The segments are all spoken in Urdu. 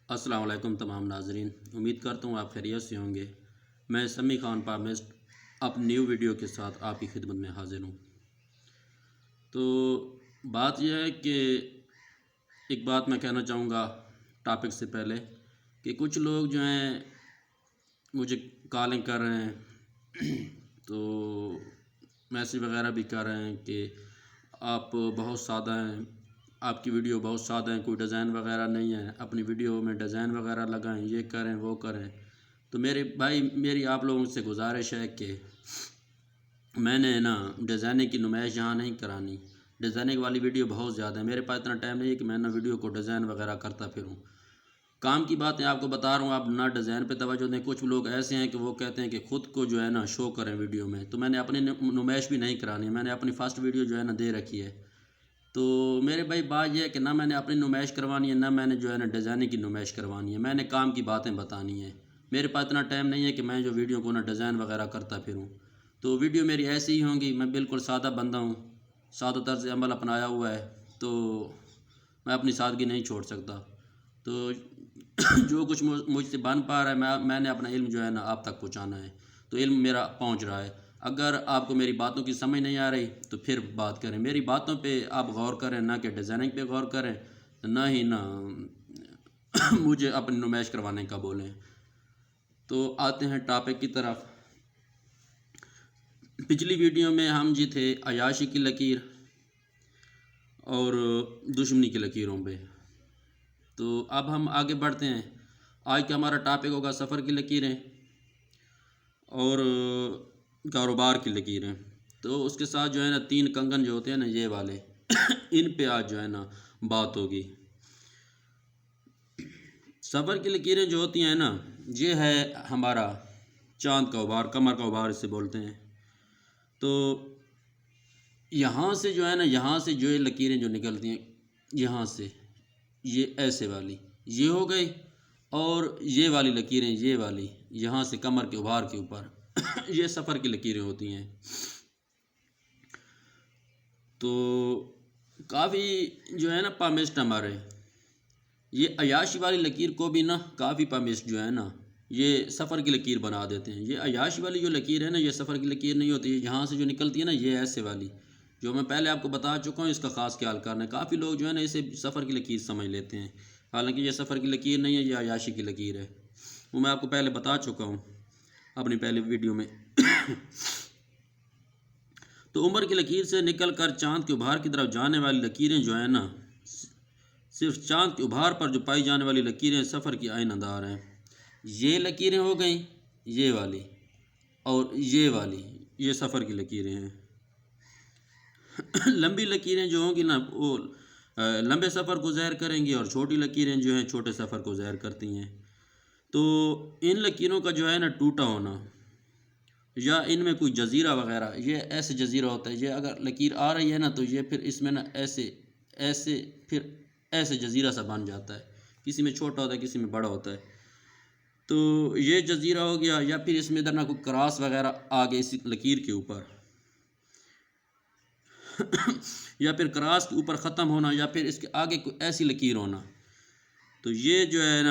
السلام علیکم تمام ناظرین، امید کرتا ہوں آپ خیریت سے ہوں گے۔ میں سمی خان پامسٹ اپنی نیو ویڈیو کے ساتھ آپ کی خدمت میں حاضر ہوں۔ تو بات یہ ہے کہ ایک بات میں کہنا چاہوں گا ٹاپک سے پہلے کہ کچھ لوگ جو ہیں مجھے کالنگ کر رہے ہیں تو میسیج وغیرہ بھی کر رہے ہیں کہ آپ بہت سادہ ہیں، آپ کی ویڈیو بہت سادہ ہیں، کوئی ڈیزائن وغیرہ نہیں ہے، اپنی ویڈیو میں ڈیزائن وغیرہ لگائیں، یہ کریں وہ کریں۔ تو میرے بھائی میری آپ لوگوں سے گزارش ہے کہ میں نے ڈیزائننگ کی نمائش یہاں نہیں کرانی۔ ڈیزائننگ والی ویڈیو بہت زیادہ ہے، میرے پاس اتنا ٹائم نہیں ہے کہ میں ویڈیو کو ڈیزائن وغیرہ کرتا پھروں۔ کام کی باتیں آپ کو بتا رہا ہوں، آپ نہ ڈیزائن پہ توجہ دیں۔ کچھ لوگ ایسے ہیں کہ وہ کہتے ہیں کہ خود کو جو ہے شو کریں ویڈیو میں، تو میں نے اپنی نمائش بھی نہیں کرانی، میں نے اپنی فرسٹ ویڈیو جو ہے دے رکھی ہے۔ تو میرے بھائی بات یہ ہے کہ نہ میں نے اپنی نمائش کروانی ہے، نہ میں نے جو ہے ڈیزائننگ کی نمائش کروانی ہے، میں نے کام کی باتیں بتانی ہیں۔ میرے پاس اتنا ٹائم نہیں ہے کہ میں جو ویڈیو کو ڈیزائن وغیرہ کرتا پھروں۔ تو ویڈیو میری ایسی ہی ہوں گی، میں بالکل سادہ بندہ ہوں، سادہ طرز عمل اپنایا ہوا ہے، تو میں اپنی سادگی نہیں چھوڑ سکتا۔ تو جو کچھ مجھ سے بن پا رہا ہے میں نے اپنا علم جو ہے آپ تک پہنچانا ہے، تو علم میرا پہنچ رہا ہے۔ اگر آپ کو میری باتوں کی سمجھ نہیں آ رہی تو پھر بات کریں، میری باتوں پہ آپ غور کریں، نہ کہ ڈیزائننگ پہ غور کریں، نہ مجھے اپنی نمائش کروانے کا بولیں۔ تو آتے ہیں ٹاپک کی طرف۔ پچھلی ویڈیو میں ہم جی تھے عیاشی کی لکیر اور دشمنی کی لکیروں پہ، تو اب ہم آگے بڑھتے ہیں۔ آج کا ہمارا ٹاپک ہوگا سفر کی لکیریں اور کاروبار کی لکیریں۔ تو اس کے ساتھ جو ہے 3 کنگن جو ہوتے ہیں یہ والے ان پہ آج جو ہے بات ہوگی۔ سفر کی لکیریں جو ہوتی ہیں یہ ہے ہمارا چاند کا غبار، کمر کا غبار اسے بولتے ہیں۔ تو یہاں سے جو ہے یہاں سے جو لکیریں جو نکلتی ہیں، یہاں سے یہ ایسے والی یہ ہو گئی، اور یہ والی لکیریں یہ والی یہاں سے کمر کے غبار کے اوپر یہ سفر کی لکیریں ہوتی ہیں۔ تو کافی جو ہے پامسٹ ہمارے یہ عیاشی والی لکیر کو بھی کافی پامسٹ جو ہے یہ سفر کی لکیر بنا دیتے ہیں۔ یہ عیاشی والی جو لکیر ہے یہ سفر کی لکیر نہیں ہوتی ہے، یہاں سے جو نکلتی ہے یہ ایسے والی جو میں پہلے آپ کو بتا چکا ہوں، اس کا خاص خیال کرنا ہے۔ کافی لوگ جو ہے اسے سفر کی لکیر سمجھ لیتے ہیں، حالانکہ یہ سفر کی لکیر نہیں ہے، یہ عیاشی کی لکیر ہے، وہ میں آپ کو پہلے بتا چکا ہوں اپنی پہلی ویڈیو میں۔ تو عمر کی لکیر سے نکل کر چاند کے ابھار کی طرف جانے والی لکیریں جو ہیں صرف چاند کے ابھار پر جو پائی جانے والی لکیریں سفر کی آئینہ دار ہیں۔ یہ لکیریں ہو گئیں یہ والی، اور یہ والی یہ سفر کی لکیریں ہیں۔ لمبی لکیریں جو ہوں گی وہ لمبے سفر کو ظاہر کریں گی، اور چھوٹی لکیریں جو ہیں چھوٹے سفر کو ظاہر کرتی ہیں۔ تو ان لکیروں کا جو ہے ٹوٹا ہونا یا ان میں کوئی جزیرہ وغیرہ، یہ ایسے جزیرہ ہوتا ہے، یہ اگر لکیر آ رہی ہے تو یہ پھر اس میں ایسے پھر ایسے جزیرہ سا بن جاتا ہے، کسی میں چھوٹا ہوتا ہے کسی میں بڑا ہوتا ہے۔ تو یہ جزیرہ ہو گیا، یا پھر اس میں ادھر کوئی کراس وغیرہ آ گئی اس لکیر کے اوپر، یا پھر کراس کے اوپر ختم ہونا، یا پھر اس کے آگے کوئی ایسی لکیر ہونا۔ تو یہ جو ہے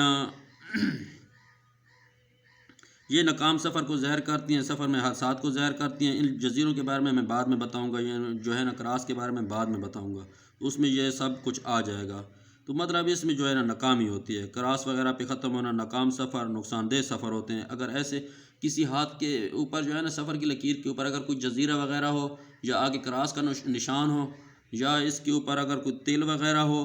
یہ ناکام سفر کو ظاہر کرتی ہیں، سفر میں حادثات کو ظاہر کرتی ہیں۔ ان جزیروں کے بارے میں بعد میں بتاؤں گا، یہ جو ہے کراس کے بارے میں بعد میں بتاؤں گا، اس میں یہ سب کچھ آ جائے گا۔ تو مطلب اس میں جو ہے ناکامی ہوتی ہے، کراس وغیرہ پہ ختم ہونا، ناکام سفر، نقصان دہ سفر ہوتے ہیں۔ اگر ایسے کسی ہاتھ کے اوپر جو ہے سفر کی لکیر کے اوپر اگر کوئی جزیرہ وغیرہ ہو، یا آگے کراس کا نشان ہو، یا اس کے اوپر اگر کوئی تل وغیرہ ہو،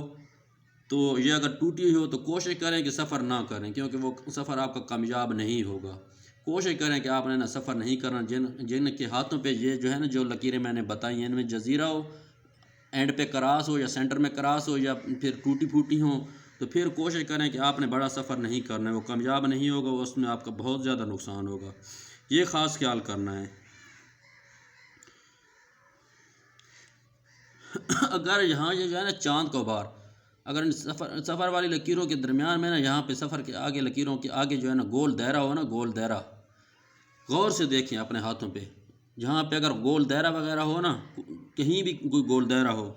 تو یہ اگر ٹوٹی ہوئی ہو تو کوشش کریں کہ سفر نہ کریں، کیونکہ وہ سفر آپ کا کامیاب نہیں ہوگا۔ کوشش کریں کہ آپ نے سفر نہیں کرنا جن کے ہاتھوں پہ یہ جو ہے جو لکیریں میں نے بتائی ہیں ان میں جزیرہ ہو، اینڈ پہ کراس ہو، یا سینٹر میں کراس ہو، یا پھر ٹوٹی پھوٹی ہوں، تو پھر کوشش کریں کہ آپ نے بڑا سفر نہیں کرنا ہے، وہ کامیاب نہیں ہوگا، اس میں آپ کا بہت زیادہ نقصان ہوگا، یہ خاص خیال کرنا ہے۔ اگر یہاں یہ جو ہے چاند کا غبار اگر سفر والی لکیروں کے درمیان میں یہاں پہ سفر کے آگے لکیروں کے آگے جو ہے گول دائرہ ہو گول دائرہ، غور سے دیکھیں اپنے ہاتھوں پہ، جہاں پہ اگر گول دائرہ وغیرہ ہو کہیں بھی کوئی گول دائرہ ہو،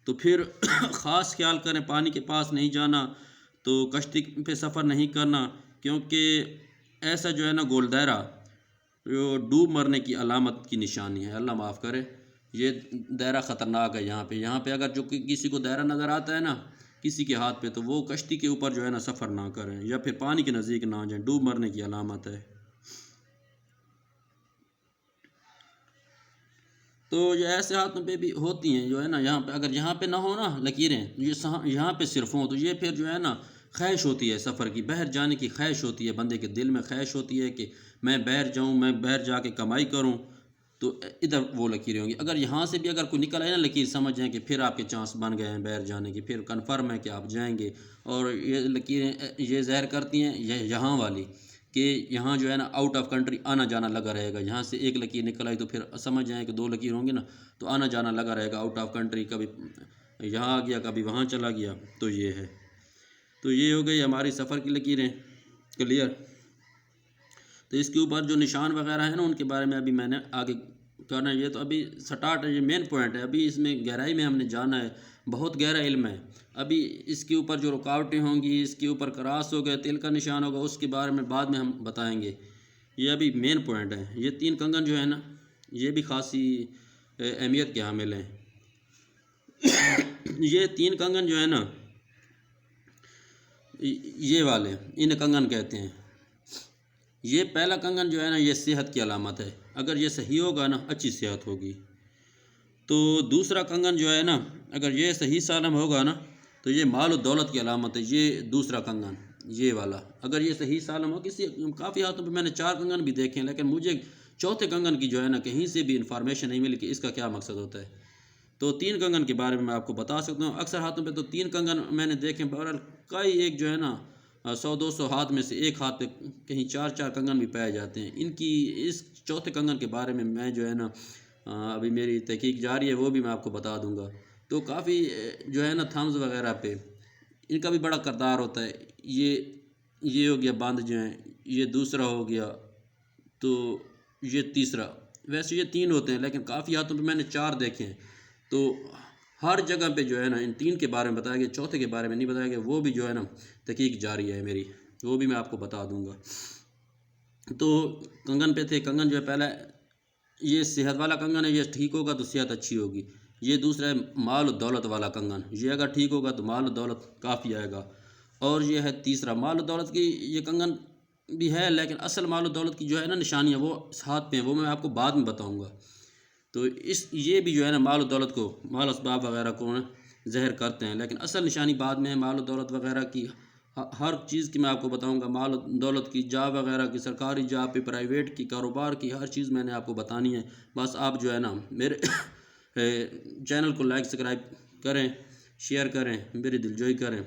تو پھر خاص خیال کریں پانی کے پاس نہیں جانا، تو کشتی پہ سفر نہیں کرنا، کیونکہ ایسا جو ہے نا گول دائرہ جو ڈوب مرنے کی علامت کی نشانی ہے، اللہ معاف کرے، یہ دائرہ خطرناک ہے۔ یہاں پہ اگر جو کسی کو دائرہ نظر آتا ہے نا کسی کے ہاتھ پہ، تو وہ کشتی کے اوپر جو ہے نا سفر نہ کریں یا پھر پانی کے نزدیک نہ جائیں، ڈوب مرنے کی علامت ہے۔ تو یہ ایسے ہاتھوں پہ بھی ہوتی ہیں جو ہے نا، یہاں پہ اگر یہاں پہ نہ ہو نا لکیریں، یہاں پہ صرف ہوں، تو یہ پھر جو ہے نا خواہش ہوتی ہے سفر کی، باہر جانے کی خواہش ہوتی ہے، بندے کے دل میں خواہش ہوتی ہے کہ میں باہر جاؤں، میں باہر جا کے کمائی کروں، تو ادھر وہ لکیریں ہوں گی۔ اگر یہاں سے بھی اگر کوئی نکل آئے نا لکیر، سمجھ جائیں کہ پھر آپ کے چانس بن گئے ہیں باہر جانے کی، پھر کنفرم ہے کہ آپ جائیں گے۔ اور یہ لکیریں یہ ظاہر کرتی ہیں یہاں والی کہ یہاں جو ہے نا آؤٹ آف کنٹری آنا جانا لگا رہے گا، یہاں سے ایک لکیر نکل آئی تو پھر سمجھ جائیں کہ 2 لکیر ہوں گی نا، تو آنا جانا لگا رہے گا آؤٹ آف کنٹری، کبھی یہاں آ گیا کبھی وہاں چلا گیا، تو یہ ہے۔ تو یہ ہو گئی ہماری سفر کی لکیریں کلیئر۔ تو اس کے اوپر جو نشان وغیرہ ہیں نا ان کے بارے میں ابھی میں نے آگے کرنا ہے، یہ تو ابھی سٹارٹ ہے، یہ مین پوائنٹ ہے، ابھی اس میں گہرائی میں ہم نے جانا ہے، بہت گہرا علم ہے۔ ابھی اس کے اوپر جو رکاوٹیں ہوں گی، اس کے اوپر کراس ہو گیا، تل کا نشان ہوگا، اس کے بارے میں بعد میں ہم بتائیں گے، یہ ابھی مین پوائنٹ ہے۔ یہ 3 کنگن جو ہے نا یہ بھی خاصی اہمیت کے حامل ہیں۔ یہ 3 کنگن جو ہے نا یہ والے ان کنگن کہتے ہیں۔ یہ پہلا کنگن جو ہے نا یہ صحت کی علامت ہے، اگر یہ صحیح ہوگا نا اچھی صحت ہوگی۔ تو دوسرا کنگن جو ہے نا اگر یہ صحیح سالم ہوگا نا تو یہ مال و دولت کی علامت ہے، یہ دوسرا کنگن یہ والا اگر یہ صحیح سالم ہو۔ کافی ہاتھوں پہ میں نے 4 کنگن بھی دیکھے ہیں، لیکن مجھے چوتھے کنگن کی جو ہے نا کہیں سے بھی انفارمیشن نہیں ملی کہ اس کا کیا مقصد ہوتا ہے۔ تو 3 کنگن کے بارے میں آپ کو بتا سکتا ہوں، اکثر ہاتھوں پہ تو 3 کنگن میں نے دیکھے، بہرحال کئی ایک جو ہے نا 100-200 ہاتھ میں سے ایک ہاتھ پہ کہیں 4 کنگن بھی پائے جاتے ہیں۔ ان کی اس چوتھے کنگن کے بارے میں جو ہے نا ابھی میری تحقیق جاری ہے، وہ بھی میں آپ کو بتا دوں گا۔ تو کافی جو ہے نا تھمز وغیرہ پہ ان کا بھی بڑا کردار ہوتا ہے۔ یہ ہو گیا باندھ جو ہیں، یہ دوسرا ہو گیا، تو یہ تیسرا، ویسے یہ 3 ہوتے ہیں لیکن کافی ہاتھوں پہ میں نے 4 دیکھے ہیں۔ تو ہر جگہ پہ جو ہے نا ان 3 کے بارے میں بتایا گیا، چوتھے کے بارے میں نہیں بتایا گیا، وہ بھی جو ہے نا تحقیق جاری ہے میری، وہ بھی میں آپ کو بتا دوں گا۔ تو کنگن پہ تھے، کنگن جو ہے پہلا یہ صحت والا کنگن ہے، یہ ٹھیک ہوگا تو صحت اچھی ہوگی۔ یہ دوسرا ہے مال و دولت والا کنگن، یہ اگر ٹھیک ہوگا تو مال و دولت کافی آئے گا۔ اور یہ ہے تیسرا مال و دولت کی، یہ کنگن بھی ہے لیکن اصل مال و دولت کی جو ہے نا نشانی ہے وہ ہاتھ پہ ہیں، وہ میں آپ کو بعد میں بتاؤں گا۔ تو یہ بھی جو ہے نا مال و دولت کو، مال اسباب وغیرہ کو ظاہر کرتے ہیں، لیکن اصل نشانی بعد میں ہے مال و دولت وغیرہ کی۔ ہر چیز کی میں آپ کو بتاؤں گا، مال و دولت کی، جاب وغیرہ کی، سرکاری جاب پہ، پرائیویٹ کی، کاروبار کی، ہر چیز میں نے آپ کو بتانی ہے۔ بس آپ جو ہے نا میرے چینل کو لائک سبسکرائب کریں، شیئر کریں، میری دلجوئی کریں،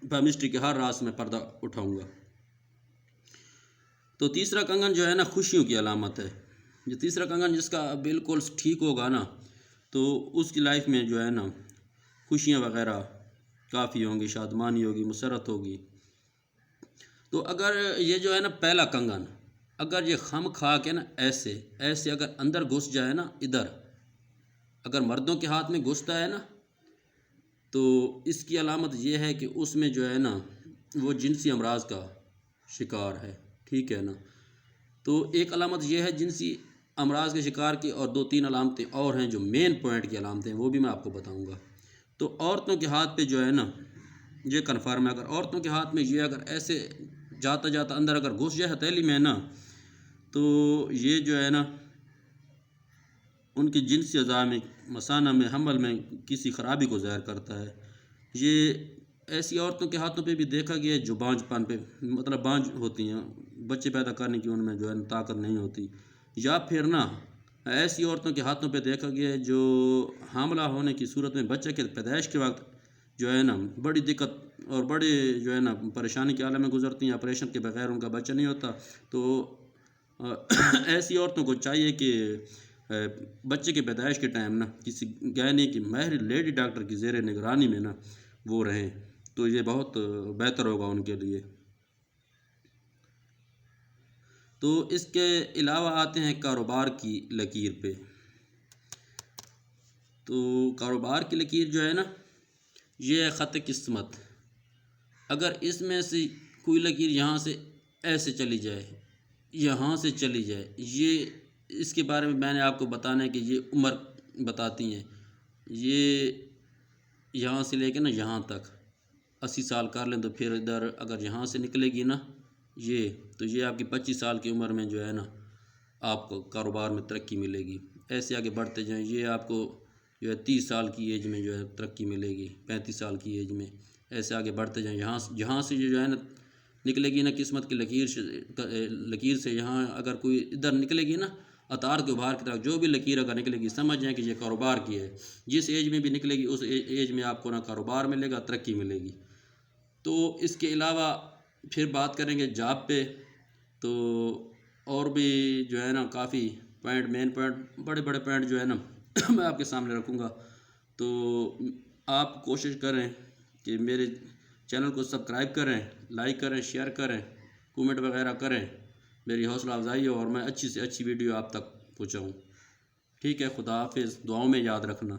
پامسٹری کے ہر راز میں پردہ اٹھاؤں گا۔ تو تیسرا کنگن جو ہے نا خوشیوں کی علامت ہے۔ یہ تیسرا کنگن جس کا بالکل ٹھیک ہوگا نا تو اس کی لائف میں جو ہے نا خوشیاں وغیرہ کافی ہوں گی، شادمانی ہوگی، مسرت ہوگی۔ تو اگر یہ جو ہے نا پہلا کنگن اگر یہ خم کھا کے نا ایسے اگر اندر گھس جائے نا، ادھر اگر مردوں کے ہاتھ میں گھستا ہے نا تو اس کی علامت یہ ہے کہ اس میں جو ہے نا وہ جنسی امراض کا شکار ہے، ٹھیک ہے نا۔ تو ایک علامت یہ ہے جنسی امراض کے شکار کی، اور 2-3 علامتیں اور ہیں جو مین پوائنٹ کی علامتیں ہیں، وہ بھی میں آپ کو بتاؤں گا۔ تو عورتوں کے ہاتھ پہ جو ہے نا یہ کنفرم ہے، اگر عورتوں کے ہاتھ میں یہ اگر ایسے جاتا جاتا اندر اگر گھس جائے ہتھیلی میں نا تو یہ جو ہے نا ان کی جنسی اعضاء میں، مثانہ میں، حمل میں کسی خرابی کو ظاہر کرتا ہے۔ یہ ایسی عورتوں کے ہاتھوں پہ بھی دیکھا گیا ہے جو بانجھ پن پہ، مطلب بانجھ ہوتی ہیں، بچے پیدا کرنے کی ان میں جو ہے طاقت نہیں ہوتی، یا پھر نا ایسی عورتوں کے ہاتھوں پہ دیکھا گیا ہے جو حاملہ ہونے کی صورت میں بچے کے پیدائش کے وقت جو ہے نا بڑی دقت اور بڑے جو ہے نا پریشانی کے عالم میں گزرتی ہیں، آپریشن کے بغیر ان کا بچہ نہیں ہوتا۔ تو ایسی عورتوں کو چاہیے کہ بچے کے پیدائش کے ٹائم نا کسی گائنی کی ماہر لیڈی ڈاکٹر کی زیر نگرانی میں نا وہ رہیں، تو یہ بہت بہتر ہوگا ان کے لیے۔ تو اس کے علاوہ آتے ہیں کاروبار کی لکیر پہ۔ تو کاروبار کی لکیر جو ہے نا یہ خط قسمت، اگر اس میں سے کوئی لکیر یہاں سے ایسے چلی جائے، یہاں سے چلی جائے، یہ اس کے بارے میں نے آپ کو بتانا ہے کہ یہ عمر بتاتی ہیں. یہ یہاں سے لے کے نا یہاں تک 80 سال کر لیں تو پھر ادھر اگر یہاں سے نکلے گی نا یہ، تو یہ آپ کی 25 سال کی عمر میں جو ہے نا آپ کو کاروبار میں ترقی ملے گی. ایسے آگے بڑھتے جائیں، یہ آپ کو جو ہے 30 سال کی ایج میں جو ہے ترقی ملے گی، 35 سال کی ایج میں. ایسے آگے بڑھتے جائیں، یہاں سے جو ہے نا نکلے گی نا قسمت کی لکیر سے یہاں اگر کوئی ادھر نکلے گی نا اطار کے باہر کی طرف، جو بھی لکیر اگر نکلے گی سمجھ جائیں کہ یہ کاروبار کی ہے. جس ایج میں بھی نکلے گی اس ایج میں آپ کو نا کاروبار ملے گا، ترقی ملے گی. تو اس کے علاوہ پھر بات کریں گے جاب پہ، تو اور بھی جو ہے نا کافی پوائنٹ، مین پوائنٹ، بڑے بڑے پوائنٹ جو ہے نا میں آپ کے سامنے رکھوں گا. تو آپ کوشش کریں کہ میرے چینل کو سبسکرائب کریں، لائک کریں، شیئر کریں، کومنٹ وغیرہ کریں، میری حوصلہ افزائی ہو اور میں اچھی سے اچھی ویڈیو آپ تک پہنچاؤں. ٹھیک ہے، خدا حافظ، دعاؤں میں یاد رکھنا.